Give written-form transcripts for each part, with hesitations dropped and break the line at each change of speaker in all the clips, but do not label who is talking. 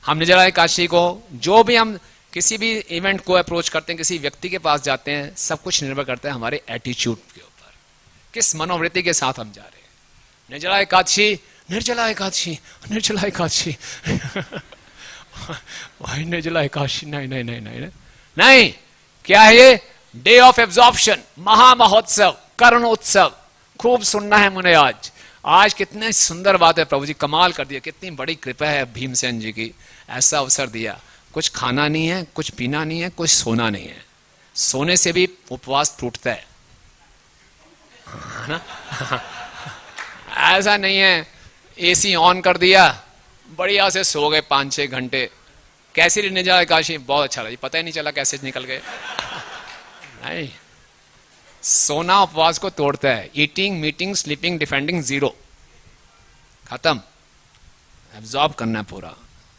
हम निर्जला एकादशी को, जो भी हम किसी भी इवेंट को अप्रोच करते हैं, किसी व्यक्ति के पास जाते हैं, सब कुछ निर्भर करता है हमारे एटीट्यूड के ऊपर, किस मनोवृत्ति के साथ हम जा रहे हैं। निर्जला एकादशी, निर्जला एकादशी, निर्जला एकादशी भाई निर्जला एकादशी नहीं नहीं नहीं नहीं नहीं, क्या है ये? डे ऑफ एब्जॉर्प्शन, महामहोत्सव, कर्ण उत्सव। खूब सुनना है मुझे आज। आज कितने सुंदर बात है, प्रभु जी कमाल कर दिया, कितनी बड़ी कृपा है भीमसेन जी की, ऐसा अवसर दिया। कुछ खाना नहीं है, कुछ पीना नहीं है, कुछ सोना नहीं है। सोने से भी उपवास टूटता है ना? ऐसा नहीं है एसी ऑन कर दिया, बढ़िया से सो गए 5-6 घंटे। कैसी निर्जला एकादशी? बहुत अच्छा लगा, पता ही नहीं चला कैसे निकल गए। नहीं, सोना उपवास को तोड़ता है। Eating, meeting, sleeping, defending, zero, खत्म। एब्जॉर्ब करना है पूरा,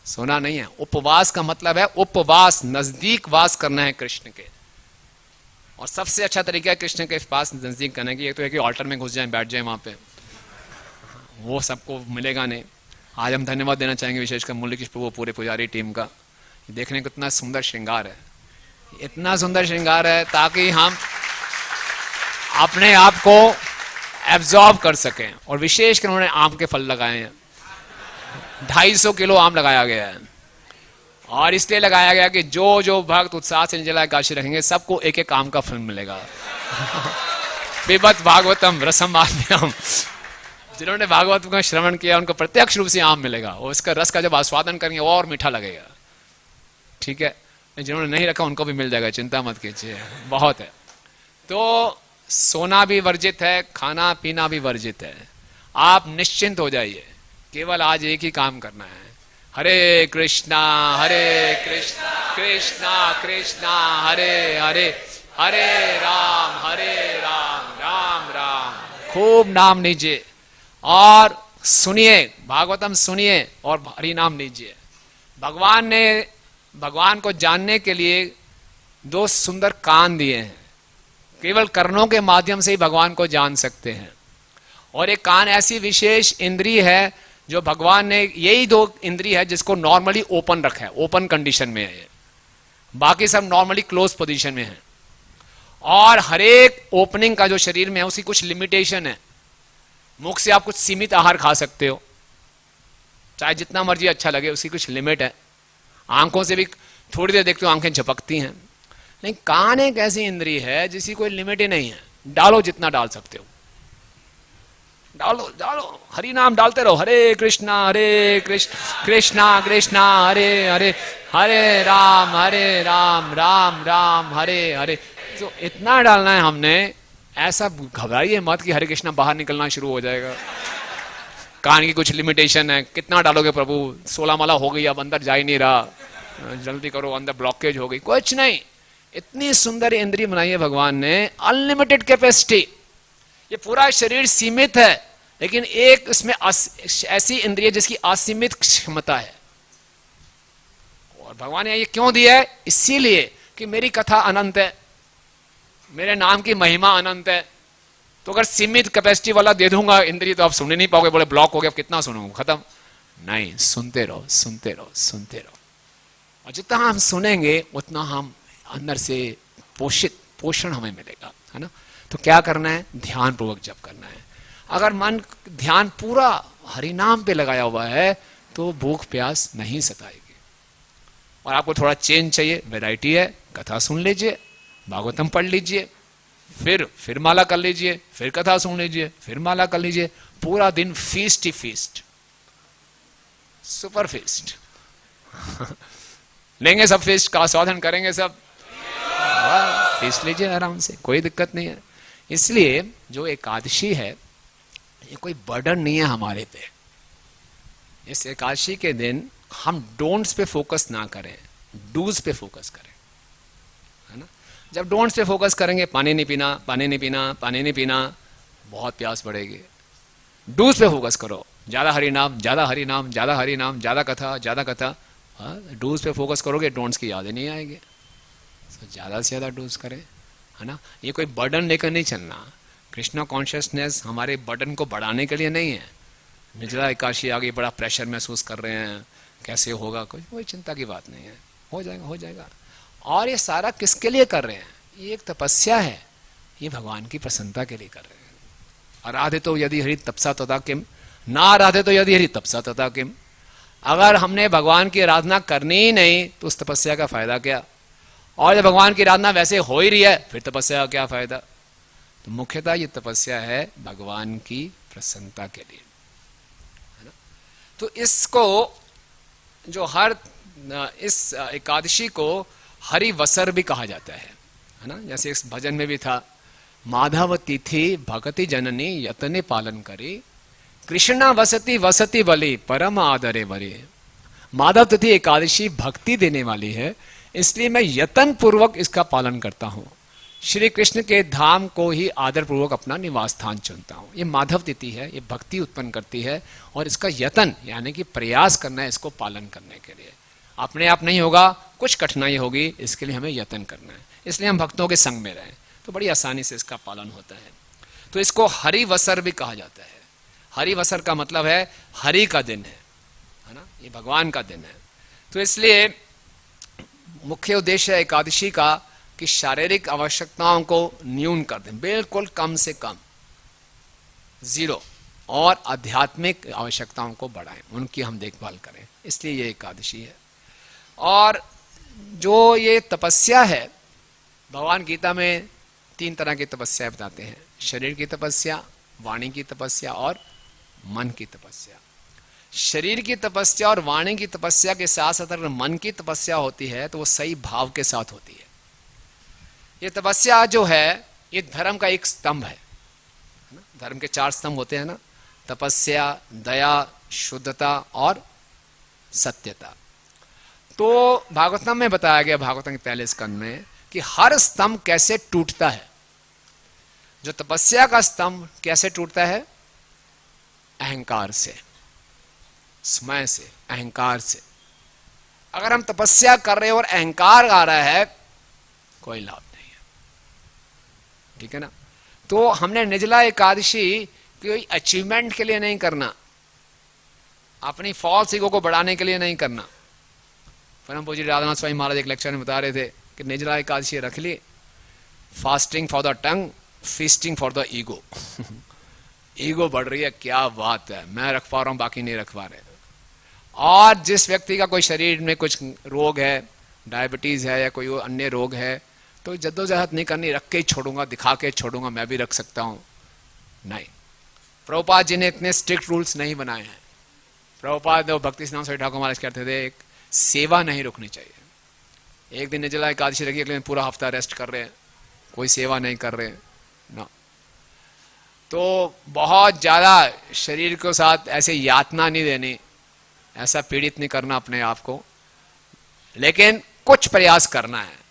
सोना नहीं है। उपवास का मतलब है उपवास, नजदीक वास करना है कृष्ण के। और सबसे अच्छा तरीका है कृष्ण के पास नजदीक करने की, एक तो है कि ऑल्टर में घुस जाएं, बैठ जाएं वहां पे, वो सबको मिलेगा नहीं। आज हम धन्यवाद देना चाहेंगे विशेषकर मुरली कृष्ण प्रभु, पूरे पुजारी टीम का। देखने को इतना सुंदर श्रृंगार है, इतना सुंदर श्रृंगार है ताकि हम अपने आप को एब्जॉर्ब कर सकें। और विशेषकर उन्होंने आम के फल लगाए हैं, 250 किलो आम लगाया गया है। और इसलिए लगाया गया कि जो जो भक्त उत्साह से निर्जला एकादशी रखेंगे सबको एक एक आम का फल मिलेगा। पिबत भागवतम रसम आद्यम, जिन्होंने भागवत का श्रवण किया उनको प्रत्यक्ष रूप से आम मिलेगा, और इसका रस का जब आस्वादन करेंगे और मीठा लगेगा। ठीक है, जिन्होंने नहीं रखा उनको भी मिल जाएगा, चिंता मत कीजिए, बहुत है। तो सोना भी वर्जित है, खाना पीना भी वर्जित है। आप निश्चिंत हो जाइए, केवल आज एक ही काम करना है, हरे कृष्णा कृष्णा कृष्णा हरे हरे, हरे राम राम राम। खूब नाम लीजिए और सुनिए, भागवतम सुनिए और हरि नाम लीजिए। भगवान को जानने के लिए 2 सुंदर कान दिए हैं, केवल कर्णों के माध्यम से ही भगवान को जान सकते हैं। और एक कान ऐसी विशेष इंद्रिय है जो भगवान ने, यही 2 इंद्रिय है जिसको नॉर्मली ओपन रखा है, ओपन कंडीशन में है, बाकी सब नॉर्मली क्लोज पोजीशन में है। और हर एक ओपनिंग का जो शरीर में है उसकी कुछ लिमिटेशन है। मुख से आप कुछ सीमित आहार खा सकते हो, चाहे जितना मर्जी अच्छा लगे, उसकी कुछ लिमिट है। आंखों से भी थोड़ी देर देखते हो आंखें झपकती हैं, नहीं, कान एक ऐसी इंद्रिय है जिसकी कोई लिमिट ही नहीं है। डालो जितना डाल सकते हो, डालो डालो, हरि नाम डालते रहो, हरे कृष्णा कृष्णा कृष्णा हरे हरे, हरे राम राम राम हरे हरे। तो इतना डालना है हमने। ऐसा घबराइए मत कि हरे कृष्णा बाहर निकलना शुरू हो जाएगा। कान की कुछ लिमिटेशन है, कितना डालोगे प्रभु, 16 माला हो गई, अब अंदर जा ही नहीं रहा, जल्दी करो, अंदर ब्लॉकेज हो गई। कुछ नहीं, इतनी सुंदर इंद्रिय बनाई है भगवान ने, अनलिमिटेड कैपेसिटी। ये पूरा शरीर सीमित है, लेकिन एक इसमें ऐसी इंद्रिय जिसकी असीमित क्षमता है। और भगवान ने ये क्यों दिया है? इसीलिए कि मेरी कथा अनंत है, मेरे नाम की महिमा अनंत है। तो अगर सीमित कैपेसिटी वाला दे दूंगा इंद्रिय तो आप सुन नहीं पाओगे, बोले ब्लॉक हो गया, कितना सुनूंगा, खत्म। नहीं, सुनते रहो सुनते रहो सुनते रहो। और जितना हम सुनेंगे उतना हम अंदर से पोषण हमें मिलेगा, है ना। तो क्या करना है? ध्यान पूर्वक जप करना है। अगर मन ध्यान पूरा हरिनाम पे लगाया हुआ है तो भूख प्यास नहीं सताएगी। और आपको थोड़ा चेंज चाहिए, वैरायटी है, कथा सुन लीजिए, भागवतम पढ़ लीजिए, फिर माला कर लीजिए, फिर कथा सुन लीजिए, फिर माला कर लीजिए। पूरा दिन फीस्ट ही फीस्ट, सुपर फीस्ट लेंगे, सब फीस्ट का आस्वादन करेंगे, सब फीस्ट लीजिए आराम से, कोई दिक्कत नहीं है। इसलिए जो एकादशी है ये कोई बर्डन नहीं है हमारे पे। इस एकादशी के दिन हम डोंट्स पे फोकस ना करें, डूज पे फोकस करें, है ना। जब डोंट्स पे फोकस करेंगे, पानी नहीं पीना, पानी नहीं पीना, पानी नहीं पीना, बहुत प्यास बढ़ेगी। डूज पे फोकस करो, ज्यादा हरि नाम, ज्यादा हरि नाम, ज्यादा हरि नाम, ज्यादा कथा, ज्यादा कथा। डूज पे फोकस करोगे, डोंट्स की यादें नहीं आएगी। तो ज्यादा से ज्यादा डूज करें, है ना। ये कोई बर्डन लेकर नहीं चलना। कृष्णा कॉन्शियसनेस हमारे बर्डन को बढ़ाने के लिए नहीं है। निर्जला एकादशी आ गई, बड़ा प्रेशर महसूस कर रहे हैं, कैसे होगा, कोई चिंता की बात नहीं है, हो जाएगा हो जाएगा। और ये सारा किसके लिए कर रहे हैं? ये एक तपस्या है, ये भगवान की प्रसन्नता के लिए कर रहे हैं। आराधे तो यदि हरि तपसा तथा किम, ना आराधे तो यदि हरि तपसा तथा किम। अगर हमने भगवान की आराधना करनी ही नहीं तो उस तपस्या का फायदा क्या? और जब भगवान की आराधना वैसे हो ही रही है फिर तपस्या का क्या फायदा? तो मुख्यतः ये तपस्या है भगवान की प्रसन्नता के लिए, है ना। तो इसको जो हर इस एकादशी को हरिवसर भी कहा जाता है ना। जैसे इस भजन में भी था, माधव तिथि भगति जननी यतने पालन करी, कृष्णा वसती वसती बलि परम आदरे बरे। माधव तिथि एकादशी भक्ति देने वाली है, इसलिए मैं यतन पूर्वक इसका पालन करता हूं। श्री कृष्ण के धाम को ही आदर पूर्वक अपना निवास स्थान चुनता हूं। ये माधव तिथि है, ये भक्ति उत्पन्न करती है और इसका यतन यानी कि प्रयास करना है इसको पालन करने के लिए। अपने आप नहीं होगा, कुछ कठिनाई होगी, इसके लिए हमें यतन करना है। इसलिए हम भक्तों के संग में रहें तो बड़ी आसानी से इसका पालन होता है। तो इसको हरिवसर भी कहा जाता है। हरिवसर का मतलब है हरि का दिन है ना, ये भगवान का दिन है। तो इसलिए मुख्य उद्देश्य एकादशी का कि शारीरिक आवश्यकताओं को न्यून कर दें, बिल्कुल कम से कम, जीरो, और आध्यात्मिक आवश्यकताओं को बढ़ाएं, उनकी हम देखभाल करें, इसलिए ये एकादशी है। और जो ये तपस्या है, भगवान गीता में 3 तरह की तपस्या बताते हैं, शरीर की तपस्या, वाणी की तपस्या और मन की तपस्या। शरीर की तपस्या और वाणी की तपस्या के साथ साथ अगर मन की तपस्या होती है तो वो सही भाव के साथ होती है। ये तपस्या जो है ये धर्म का एक स्तंभ है ना। धर्म के 4 स्तंभ होते हैं ना, तपस्या, दया, शुद्धता और सत्यता। तो भागवतम में बताया गया, भागवतम के पहले स्कंद में, कि हर स्तंभ कैसे टूटता है। जो तपस्या का स्तंभ कैसे टूटता है? अहंकार से, स्मय से, अहंकार से। अगर हम तपस्या कर रहे हैं और अहंकार आ रहा है, कोई लाभ नहीं है, ठीक है ना। तो हमने निर्जला एकादशी कोई अचीवमेंट के लिए नहीं करना, अपनी फॉल्स ईगो को बढ़ाने के लिए नहीं करना। परम पूज्य राधानाथ स्वामी महाराज एक लेक्चर में बता रहे थे कि निर्जला एकादशी रख ली, fasting for the tongue, feasting for the ego. Ego बढ़ रही है, क्या बात है, मैं रख पा रहा हूं, बाकी नहीं रख पा रहे। और जिस व्यक्ति का कोई शरीर में कुछ रोग है, डायबिटीज है या कोई अन्य रोग है, तो जद्दोजहद नहीं करनी, रख के ही छोड़ूंगा, दिखा के छोड़ूंगा, मैं भी रख सकता हूं, नहीं। प्रभुपाद जी ने इतने स्ट्रिक्ट रूल्स नहीं बनाए हैं। प्रभुपाद भक्ति सिद्धांत स्वामी ठाकुर महाराज कहते थे, एक सेवा नहीं रुकनी चाहिए। एक दिन निर्जला एकादशी रखी, अगले दिन पूरा हफ्ता रेस्ट कर रहे हैं, कोई सेवा नहीं कर रहे हैं ना। तो बहुत ज्यादा शरीर के साथ ऐसे यातना नहीं देनी, ऐसा पीड़ित नहीं करना अपने आप को, लेकिन कुछ प्रयास करना है।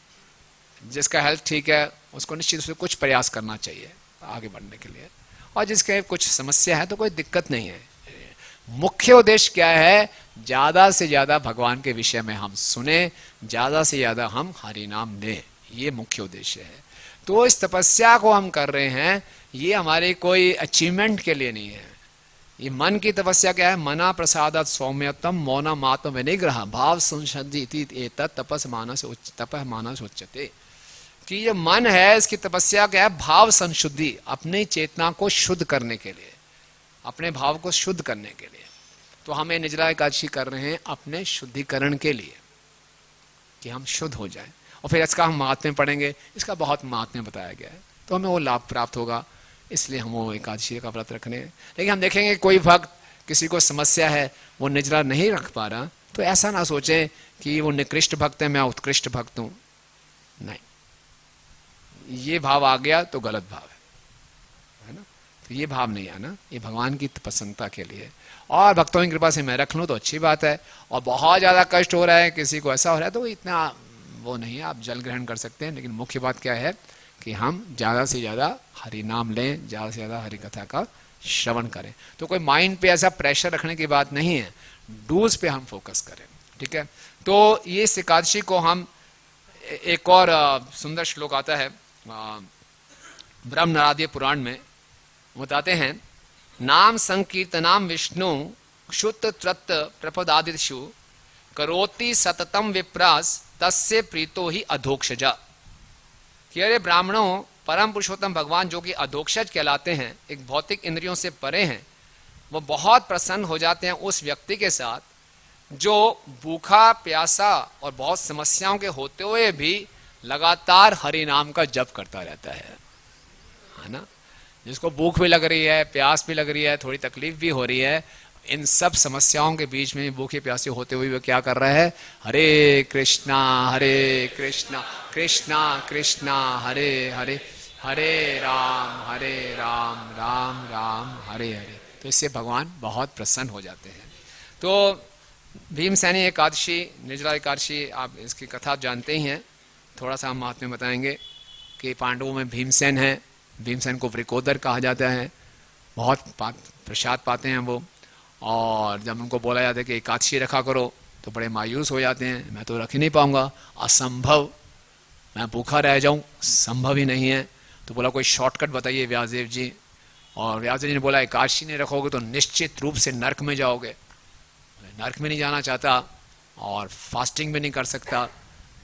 जिसका हेल्थ ठीक है उसको निश्चित रूप से कुछ प्रयास करना चाहिए आगे बढ़ने के लिए, और जिसके कुछ समस्या है तो कोई दिक्कत नहीं है। मुख्य उद्देश्य क्या है? ज्यादा से ज्यादा भगवान के विषय में हम सुने, ज्यादा से ज्यादा हम हरि नाम लें, ये मुख्य उद्देश्य है। तो इस तपस्या को हम कर रहे हैं, ये हमारे कोई अचीवमेंट के लिए नहीं है। ये मन की तपस्या क्या है? मना प्रसादात सौम्यतम मौना मात्म विनिग्रह भाव संशुद्धि एतत् तपस मानस तपः मानस उच्यते। कि ये मन है, इसकी तपस्या क्या है? भाव संशुद्धि, अपनी चेतना को शुद्ध करने के लिए, अपने भाव को शुद्ध करने के लिए। तो हमें निर्जला एकादशी कर रहे हैं अपने शुद्धिकरण के लिए, कि हम शुद्ध हो जाएं। और फिर इसका हम महात्म्य पढ़ेंगे, इसका बहुत महात्म्य बताया गया है, तो हमें वो लाभ प्राप्त होगा, इसलिए हम वो एकादशी का व्रत रखने। लेकिन हम देखेंगे कोई भक्त, किसी को समस्या है, वो निर्जला नहीं रख पा रहा, तो ऐसा ना सोचें कि वो निकृष्ट भक्त है, मैं उत्कृष्ट भक्त हूं, नहीं। ये भाव आ गया तो गलत भाव है ना। तो ये भाव नहीं आना, ये भगवान की प्रसन्नता के लिए। और भक्तों की कृपा से मैं रख लूं तो अच्छी बात है। और बहुत ज्यादा कष्ट हो रहा है, किसी को ऐसा हो रहा है, तो इतना वो नहीं है, आप जल ग्रहण कर सकते हैं। लेकिन मुख्य बात क्या है कि हम ज्यादा से ज्यादा हरि नाम लें, ज्यादा से ज्यादा हरि कथा का श्रवण करें। तो कोई माइंड पे ऐसा प्रेशर रखने की बात नहीं है, डूज पे हम फोकस करें, ठीक है। तो ये एकादशी को हम, एक और सुंदर श्लोक आता है ब्रह्म नारादीय पुराण में, बताते हैं, नाम संकीर्तनाम विष्णु क्षुत त्रत प्रपदादिषु करोति सततम विप्रास तस्य प्रीतो ही अधोक्षजा। कि अरे ब्राह्मणों, परम पुरुषोत्तम भगवान जो कि अधोक्षज कहलाते हैं, एक भौतिक इंद्रियों से परे हैं, वो बहुत प्रसन्न हो जाते हैं उस व्यक्ति के साथ जो भूखा प्यासा और बहुत समस्याओं के होते हुए भी लगातार हरि नाम का जप करता रहता है ना। जिसको भूख भी लग रही है, प्यास भी लग रही है, थोड़ी तकलीफ भी हो रही है, इन सब समस्याओं के बीच में भूखे प्यासे होते हुए वो क्या कर रहा है? हरे कृष्णा कृष्णा कृष्णा हरे हरे, हरे राम राम राम हरे हरे। तो इससे भगवान बहुत प्रसन्न हो जाते हैं। तो भीमसेनी एकादशी, निर्जला एकादशी, आप इसकी कथा जानते ही हैं। थोड़ा सा हम महात्म्य बताएंगे कि पांडवों में भीमसेन है, भीमसेन को वृकोदर कहा जाता है, बहुत प्रसाद पाते हैं वो। और जब उनको बोला जाता है कि एकादशी रखा करो तो बड़े मायूस हो जाते हैं, मैं तो रख ही नहीं पाऊंगा, असंभव, मैं भूखा रह जाऊं, संभव ही नहीं है। तो बोला कोई शॉर्टकट बताइए व्यासदेव जी। और व्यासदेव जी ने बोला एकादशी नहीं रखोगे तो निश्चित रूप से नरक में जाओगे। नरक में नहीं जाना चाहता और फास्टिंग भी नहीं कर सकता,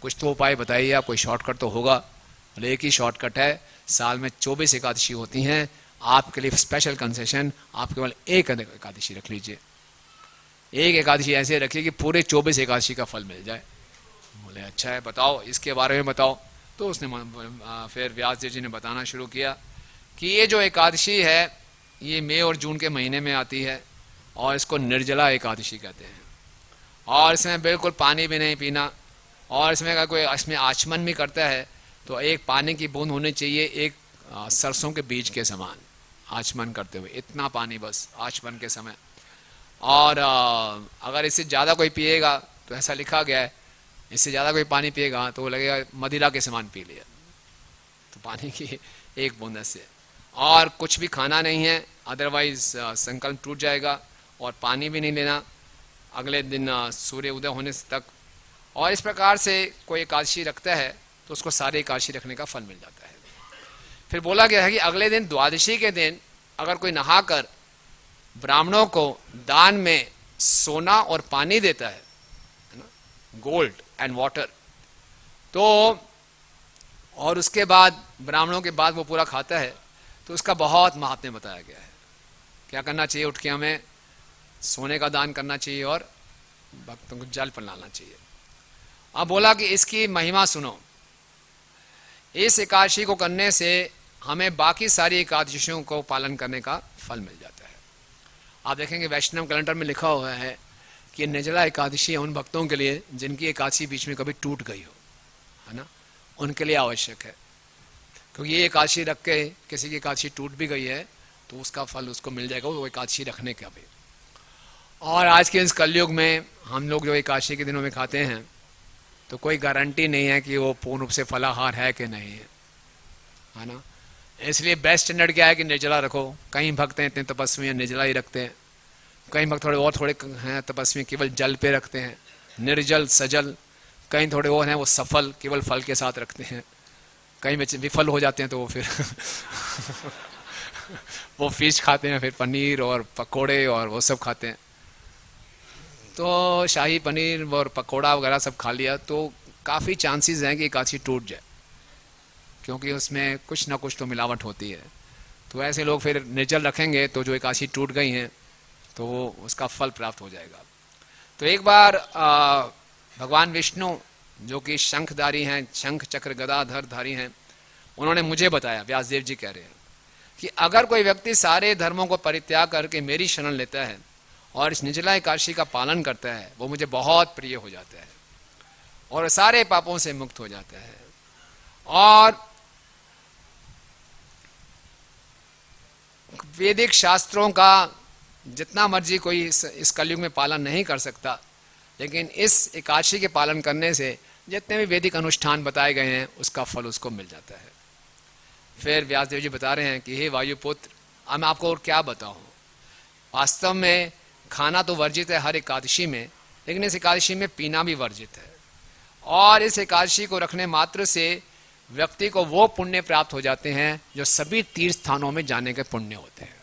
कुछ तो उपाय बताइए आप, कोई शॉर्टकट तो होगा। बोले एक ही शॉर्टकट है, साल में 24 एकादशी होती हैं, आपके लिए स्पेशल कंसेशन, आप केवल एक एकादशी रख लीजिए। एक एकादशी ऐसे रखिए कि पूरे 24 एकादशी का फल मिल जाए। बोले अच्छा है, बताओ इसके बारे में बताओ। तो उसने फिर व्यासदेव जी ने बताना शुरू किया कि ये जो एकादशी है ये मई और जून के महीने में आती है और इसको निर्जला एकादशी कहते हैं। और इसमें बिल्कुल पानी भी नहीं पीना, और इसमें अगर कोई इसमें आचमन भी करता है तो एक पानी की बूंद होनी चाहिए, एक सरसों के बीज के समान आचमन करते हुए, इतना पानी बस आचमन के समय। और अगर इससे ज़्यादा कोई पिएगा तो ऐसा लिखा गया है, इससे ज़्यादा कोई पानी पिएगा तो वो लगेगा मदिरा के समान पी लिया। तो पानी की एक बूंद से, और कुछ भी खाना नहीं है, अदरवाइज संकल्प टूट जाएगा। और पानी भी नहीं लेना अगले दिन सूर्य उदय होने तक। और इस प्रकार से कोई एकादशी रखता है तो उसको सारे एकादशी रखने का फल मिल जाता है। फिर बोला गया है कि अगले दिन द्वादशी के दिन अगर कोई नहाकर ब्राह्मणों को दान में सोना और पानी देता है ना, गोल्ड एंड वाटर, तो और उसके बाद ब्राह्मणों के बाद वो पूरा खाता है तो उसका बहुत महात्म्य बताया गया है। क्या करना चाहिए? उठ के हमें सोने का दान करना चाहिए और भक्तों को जल पिलाना चाहिए। अब बोला कि इसकी महिमा सुनो, इस एकादशी को करने से हमें बाकी सारी एकादशियों को पालन करने का फल मिल जाता है। आप देखेंगे वैष्णव कैलेंडर में लिखा हुआ है कि निर्जला एकादशी उन भक्तों के लिए जिनकी एकादशी बीच में कभी टूट गई हो, है ना, उनके लिए आवश्यक है। क्योंकि ये एकादशी रख के किसी की एकादशी टूट भी गई है तो उसका फल उसको मिल जाएगा, वो एकादशी रखने का भी। और आज के इस कलयुग में हम लोग जो एकादशी के दिनों में खाते हैं तो कोई गारंटी नहीं है कि वो पूर्ण रूप से फलाहार है कि नहीं है ना। इसलिए बेस्ट स्टैंडर्ड क्या है कि निर्जला रखो। कई भक्त हैं इतने तपस्वी हैं निर्जला ही रखते हैं, कई भक्त थोड़े हैं तपस्वी केवल जल पे रखते हैं, निर्जल सजल। कई थोड़े और हैं वो सफल केवल फल के साथ रखते हैं। कई में विफल हो जाते हैं तो वो फिर वो फिश खाते हैं, फिर पनीर और पकोड़े और वो सब खाते हैं। तो शाही पनीर और पकोड़ा वगैरह सब खा लिया तो काफ़ी चांसेस हैं कि एकादशी टूट जाए, क्योंकि उसमें कुछ ना कुछ तो मिलावट होती है। तो ऐसे लोग फिर निर्जल रखेंगे तो जो एकादशी टूट गई हैं तो वो उसका फल प्राप्त हो जाएगा। तो एक बार भगवान विष्णु जो कि शंखधारी हैं, शंख चक्र गदाधर धारी हैं, उन्होंने मुझे बताया, व्यासदेव जी कह रहे हैं कि अगर कोई व्यक्ति सारे धर्मों को परित्याग करके मेरी शरण लेता है और इस निर्जला एकादशी का पालन करता है, वो मुझे बहुत प्रिय हो जाता है और सारे पापों से मुक्त हो जाता है। और वैदिक शास्त्रों का जितना मर्जी कोई इस कलयुग में पालन नहीं कर सकता, लेकिन इस एकादशी के पालन करने से जितने भी वैदिक अनुष्ठान बताए गए हैं उसका फल उसको मिल जाता है। फिर व्यासदेव जी बता रहे हैं कि हे वायुपुत्र, अब मैं आपको और क्या बताऊं, वास्तव में खाना तो वर्जित है हर एकादशी में, लेकिन इस एकादशी में पीना भी वर्जित है। और इस एकादशी को रखने मात्र से व्यक्ति को वो पुण्य प्राप्त हो जाते हैं जो सभी तीर्थ स्थानों में जाने के पुण्य होते हैं।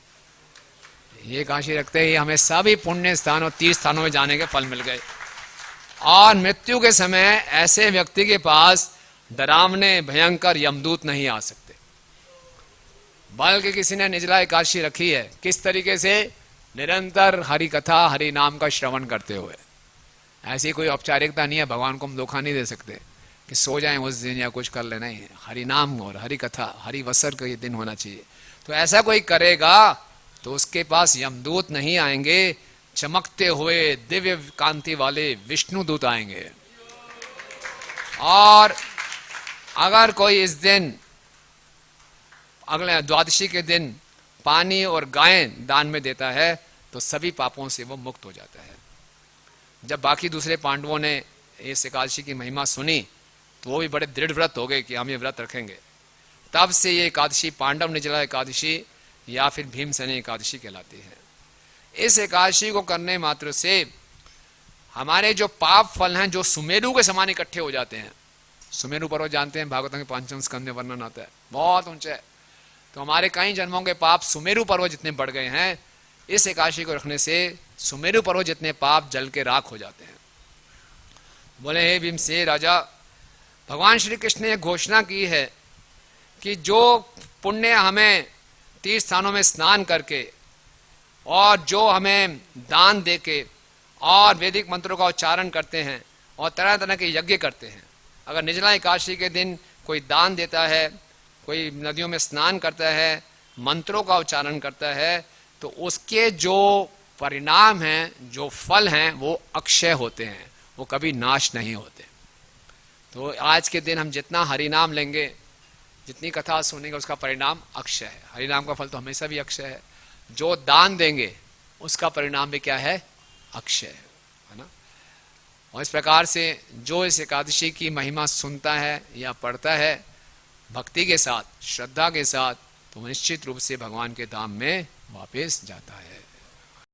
ये एकादशी रखते ही हमें सभी पुण्य स्थानों तीर्थ स्थानों में जाने के फल मिल गए। और मृत्यु के समय ऐसे व्यक्ति के पास डरावने भयंकर यमदूत नहीं आ सकते, बल्कि किसी ने निर्जला एकादशी रखी है किस तरीके से, निरंतर हरि कथा हरि नाम का श्रवण करते हुए। ऐसी कोई औपचारिकता नहीं है, भगवान को हम धोखा नहीं दे सकते कि सो जाएं उस दिन या कुछ कर लेना ही है। हरि नाम और हरि कथा हरि वसर का ये दिन होना चाहिए। तो ऐसा कोई करेगा तो उसके पास यमदूत नहीं आएंगे, चमकते हुए दिव्य कांति वाले विष्णु दूत आएंगे। और अगर कोई इस दिन अगले द्वादशी के दिन पानी और गायें दान में देता है तो सभी पापों से वो मुक्त हो जाता है। जब बाकी दूसरे पांडवों ने इस एकादशी की महिमा सुनी तो वो भी बड़े दृढ़ व्रत हो गए कि हम ये व्रत रखेंगे। तब से ये एकादशी पांडव निर्जला एकादशी या फिर भीमसेनी एकादशी कहलाती है। इस एकादशी को करने मात्र से हमारे जो पाप फल हैं जो सुमेरु के समान इकट्ठे हो जाते हैं। सुमेरु पर्वत जानते हैं, भागवत के 5वें स्कंद में वर्णन आता है, बहुत ऊंचा है। तो हमारे कई जन्मों के पाप सुमेरु पर्वत जितने बढ़ गए हैं, इस एकादशी को रखने से सुमेरु पर्वत जितने पाप जल के राख हो जाते हैं। बोले हे भीमसेन राजा, भगवान श्री कृष्ण ने घोषणा की है कि जो पुण्य हमें तीर्थ स्थानों में स्नान करके और जो हमें दान देके और वैदिक मंत्रों का उच्चारण करते हैं और तरह तरह के यज्ञ करते हैं, अगर निर्जला एकादशी के दिन कोई दान देता है, कोई नदियों में स्नान करता है, मंत्रों का उच्चारण करता है, तो उसके जो परिणाम हैं, जो फल हैं, वो अक्षय होते हैं, वो कभी नाश नहीं होते। तो आज के दिन हम जितना हरि नाम लेंगे, जितनी कथा सुनेंगे, उसका परिणाम अक्षय है। हरि नाम का फल तो हमेशा भी अक्षय है। जो दान देंगे उसका परिणाम भी क्या है, अक्षय है ना। और इस प्रकार से जो इस एकादशी की महिमा सुनता है या पढ़ता है भक्ति के साथ, श्रद्धा के साथ, तो निश्चित रूप से भगवान के धाम में वापस जाता है।